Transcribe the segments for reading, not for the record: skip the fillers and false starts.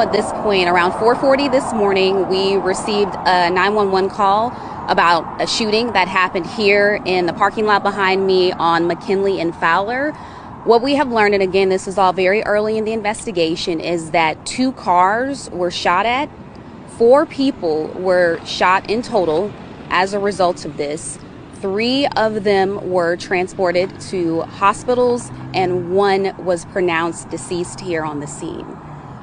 At this point, around 4:40 this morning, we received a 911 call about a shooting that happened here in the parking lot behind me on McKinley and Fowler. What we have learned, and again, this is all very early in the investigation, is that 2 cars were shot at. 4 people were shot in total as a result of this. 3 of them were transported to hospitals, and 1 was pronounced deceased here on the scene.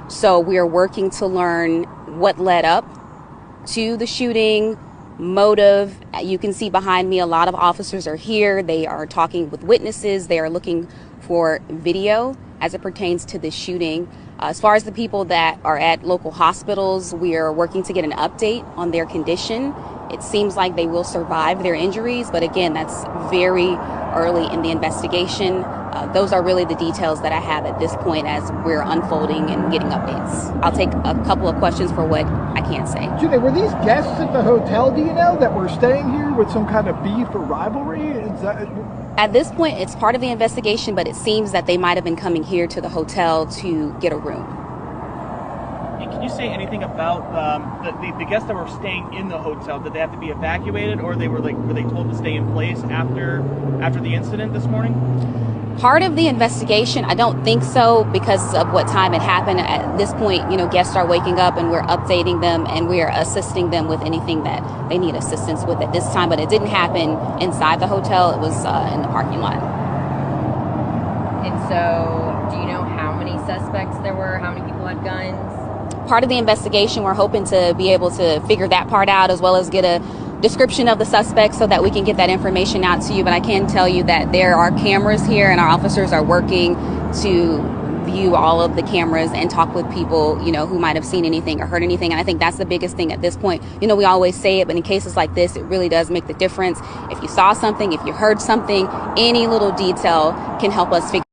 So we are working to learn what led up to the shooting, motive. You can see behind me a lot of officers are here. They are talking with witnesses. They are looking for video as it pertains to this shooting. As far as the people that are at local hospitals, we are working to get an update on their condition. It seems like they will survive their injuries, but again, that's very early in the investigation. Those are really the details that I have at this point as we're unfolding and getting updates. I'll take a couple of questions for what I can't say. Julie, were these guests at the hotel, do you know, that were staying here with some kind of beef or rivalry? At this point, it's part of the investigation, but it seems that they might have been coming here to the hotel to get a room. Can you say anything about the guests that were staying in the hotel? Did they have to be evacuated, or were they told to stay in place after the incident this morning? Part of the investigation, I don't think so, because of what time it happened. At this point, guests are waking up and we're updating them and we are assisting them with anything that they need assistance with at this time. But it didn't happen inside the hotel. It was in the parking lot. And so, do you know how many suspects there were? How many people had guns? Part of the investigation, we're hoping to be able to figure that part out, as well as get a description of the suspects so that we can get that information out to you. But I can tell you that there are cameras here and our officers are working to view all of the cameras and talk with people, who might have seen anything or heard anything. And I think that's the biggest thing at this point. We always say it, but in cases like this, it really does make the difference. If you saw something, if you heard something, any little detail can help us figure